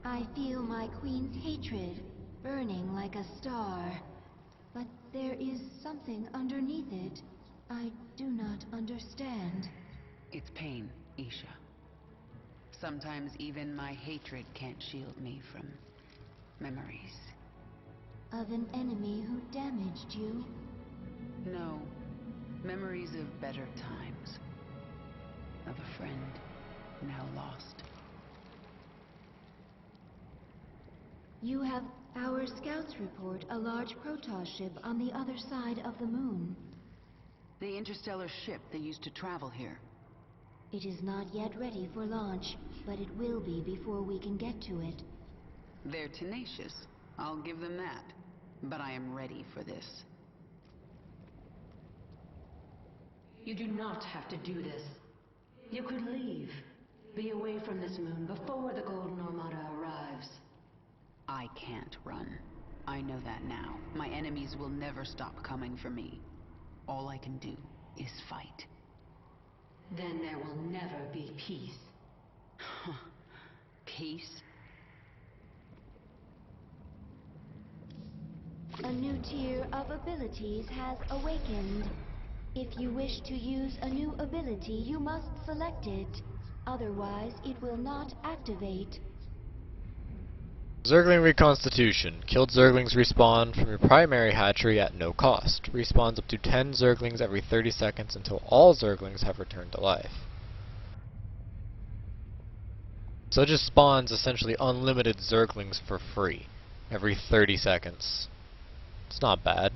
I feel my queen's hatred burning like a star. But there is something underneath it I do not understand. It's pain, Isha. Sometimes even my hatred can't shield me from memories. Of an enemy who damaged you? No. Memories of better times. Of a friend now lost. You have... Our scouts report a large Protoss ship on the other side of the moon. The interstellar ship they used to travel here. It is not yet ready for launch, but it will be before we can get to it. They're tenacious. I'll give them that. But I am ready for this. You do not have to do this. You could leave. Be away from this moon before the Golden Armada arrives. I can't run. I know that now. My enemies will never stop coming for me. All I can do is fight. Then there will never be peace. Peace? A new tier of abilities has awakened. If you wish to use a new ability, you must select it. Otherwise, it will not activate. Zergling Reconstitution. Killed Zerglings respawn from your primary hatchery at no cost. Respawns up to 10 Zerglings every 30 seconds until all Zerglings have returned to life. So it just spawns essentially unlimited Zerglings for free every 30 seconds. It's not bad.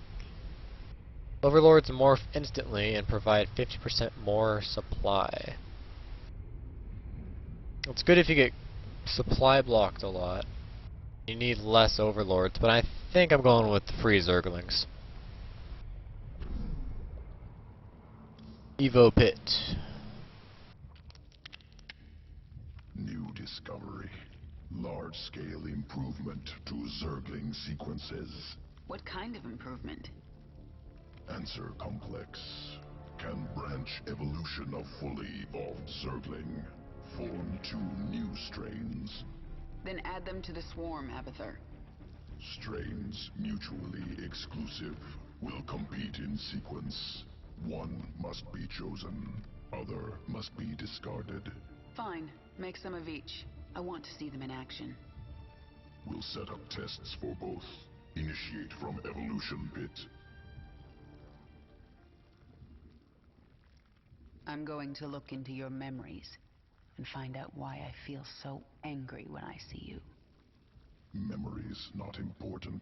Overlords morph instantly and provide 50% more supply. It's good if you get supply blocked a lot. You need less overlords, but I think I'm going with the free Zerglings. Evo Pit. New discovery. Large-scale improvement to Zergling sequences. What kind of improvement? Answer complex. Can branch evolution of fully evolved Zergling. Form 2 new strains. Then add them to the swarm, Abathur. Strains mutually exclusive. Will compete in sequence. One must be chosen. Other must be discarded. Fine. Make some of each. I want to see them in action. We'll set up tests for both. Initiate from Evolution Pit. I'm going to look into your memories and find out why I feel so angry when I see you. Memories not important.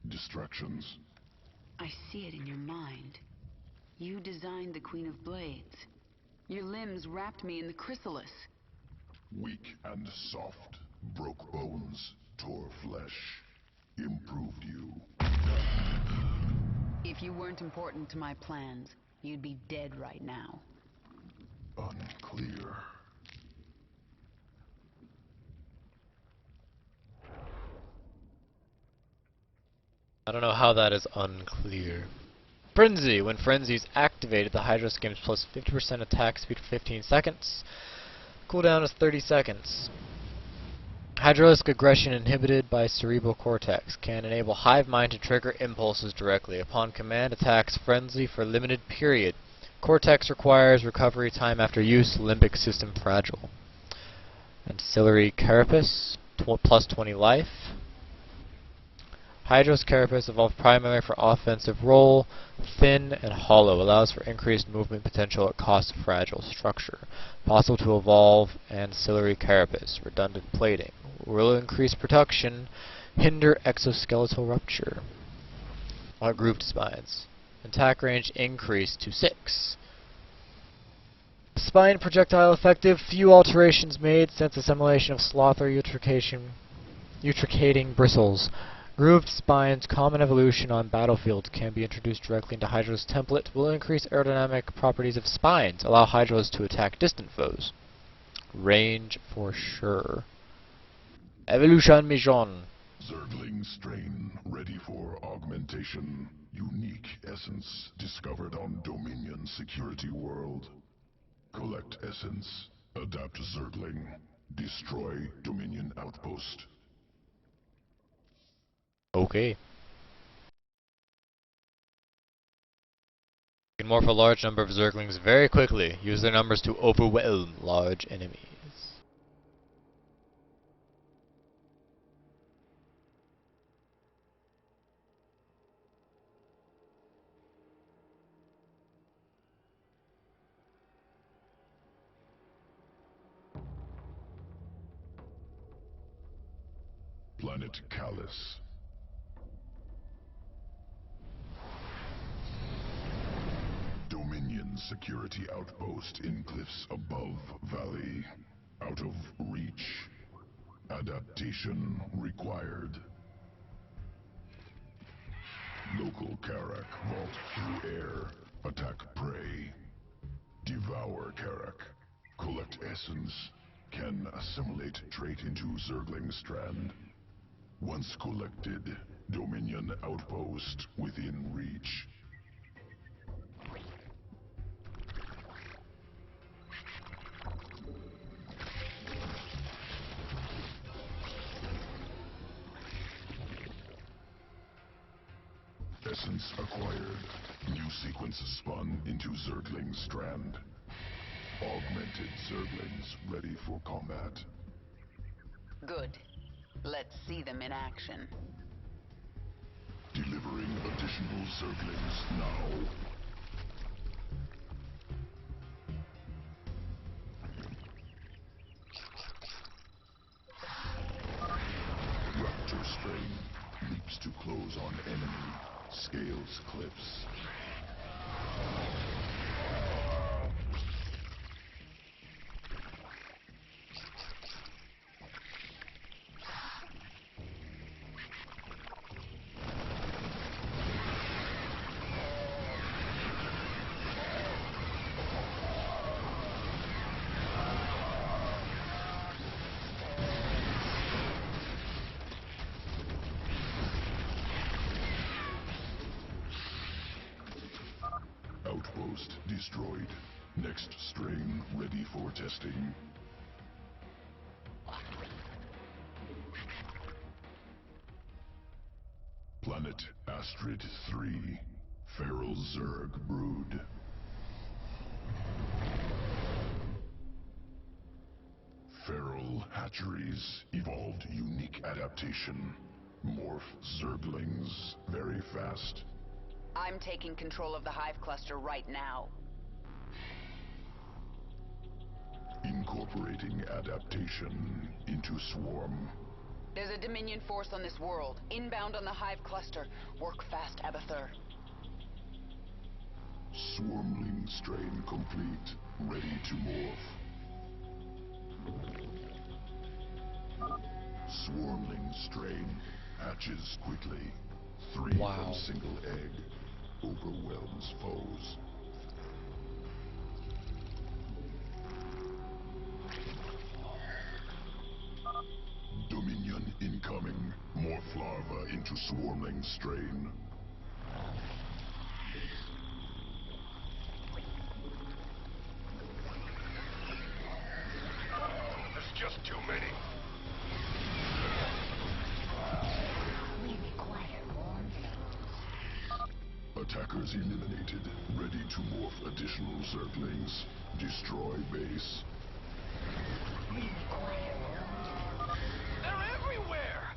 Distractions. I see it in your mind. You designed the Queen of Blades. Your limbs wrapped me in the chrysalis. Weak and soft. Broke bones. Tore flesh. Improved you. If you weren't important to my plans, you'd be dead right now. Unclear. I don't know how that is unclear. Frenzy. When Frenzy is activated, the Hydros gains plus 50% attack speed for 15 seconds. Cooldown is 30 seconds. Hydraulic aggression inhibited by cerebral cortex can enable hive mind to trigger impulses directly. Upon command, attacks Frenzy for limited period. Cortex requires recovery time after use. Limbic system fragile. Ancillary carapace, plus 20 life. Hydros carapace evolved primarily for offensive role. Thin and hollow, allows for increased movement potential at cost of fragile structure. Possible to evolve ancillary carapace. Redundant plating. Will increase production. Hinder exoskeletal rupture. Grouped spines. Attack range increased to 6. Spine projectile effective. Few alterations made since assimilation of slother utricating bristles. Grooved spines, common evolution on battlefields, can be introduced directly into Hydra's template. Will increase aerodynamic properties of spines. Allow Hydras to attack distant foes. Range for sure. Evolution mission. Zergling strain ready for augmentation. Unique essence discovered on Dominion Security World. Collect essence. Adapt Zergling. Destroy Dominion outpost. Okay. You can morph a large number of Zerglings very quickly. Use their numbers to overwhelm large enemies. Planet Callus. Dominion security outpost in cliffs above valley. Out of reach. Adaptation required. Local Karak vault through air. Attack prey. Devour Karak. Collect essence. Can assimilate trait into Zergling strand. Once collected, Dominion outpost within reach. Essence acquired. New sequence spun into Zergling strand. Augmented Zerglings ready for combat. Good. Let's see them in action. Delivering additional Zerglings now. Raptor strain leaps to close on enemy. Scales cliffs. Outpost destroyed. Next strain ready for testing. Planet Astrid 3. Feral Zerg brood. Feral hatcheries evolved unique adaptation. Morph Zerglings very fast. I'm taking control of the hive cluster right now. Incorporating adaptation into swarm. There's a Dominion force on this world, inbound on the hive cluster. Work fast, Abathur. Swarmling strain complete. Ready to morph. Swarmling strain hatches quickly. 3 Wow. from single egg. Overwhelms foes. Dominion incoming. Morph larva into swarmling strain. There's just too many. Attackers eliminated. Ready to morph additional Zerglings. Destroy base. They're everywhere!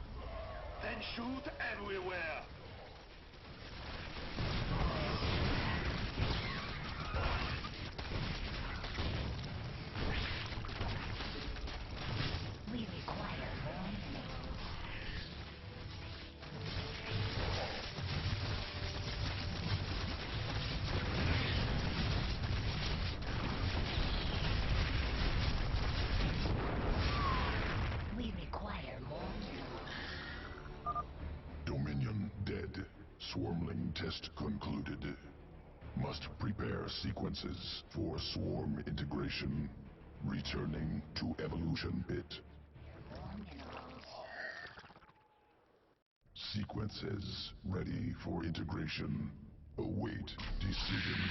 Then shoot everywhere! Dominion dead. Swarmling test concluded. Must prepare sequences for swarm integration. Returning to evolution pit. Sequences ready for integration. Await decision.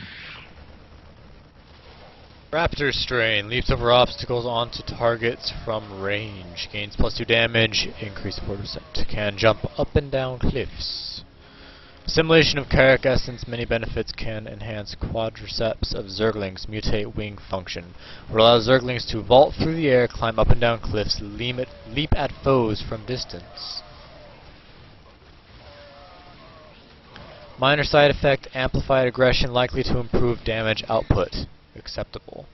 Raptor Strain leaps over obstacles onto targets from range. Gains +2 damage, increase 4%. Can jump up and down cliffs. Assimilation of Carrick Essence, many benefits. Can enhance quadriceps of Zerglings, mutate wing function. Would allow Zerglings to vault through the air, climb up and down cliffs, leap at foes from distance. Minor side effect, amplified aggression, likely to improve damage output. Acceptable.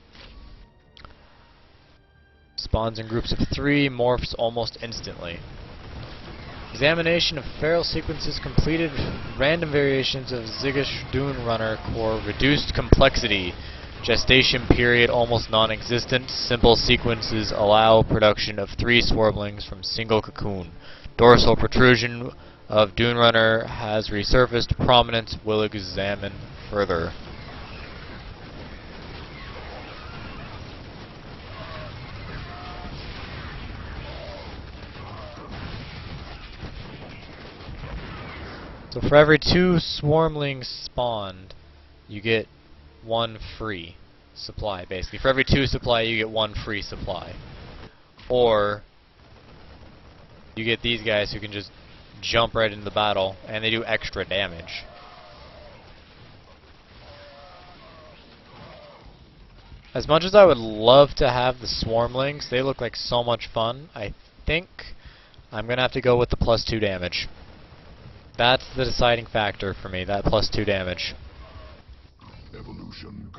Spawns in groups of 3, morphs almost instantly. Examination of feral sequences completed. Random variations of Ziggush Dune Runner core. Reduced complexity. Gestation period almost non-existent. Simple sequences allow production of 3 swarmlings from single cocoon. Dorsal protrusion of Dune Runner has resurfaced. Prominence will examine further. So for every 2 swarmlings spawned, you get 1 free supply, basically. For every 2 supply, you get 1 free supply. Or, you get these guys who can just jump right into the battle, and they do extra damage. As much as I would love to have the swarmlings, they look like so much fun, I think I'm going to have to go with the +2 damage. That's the deciding factor for me, that +2 damage. Evolution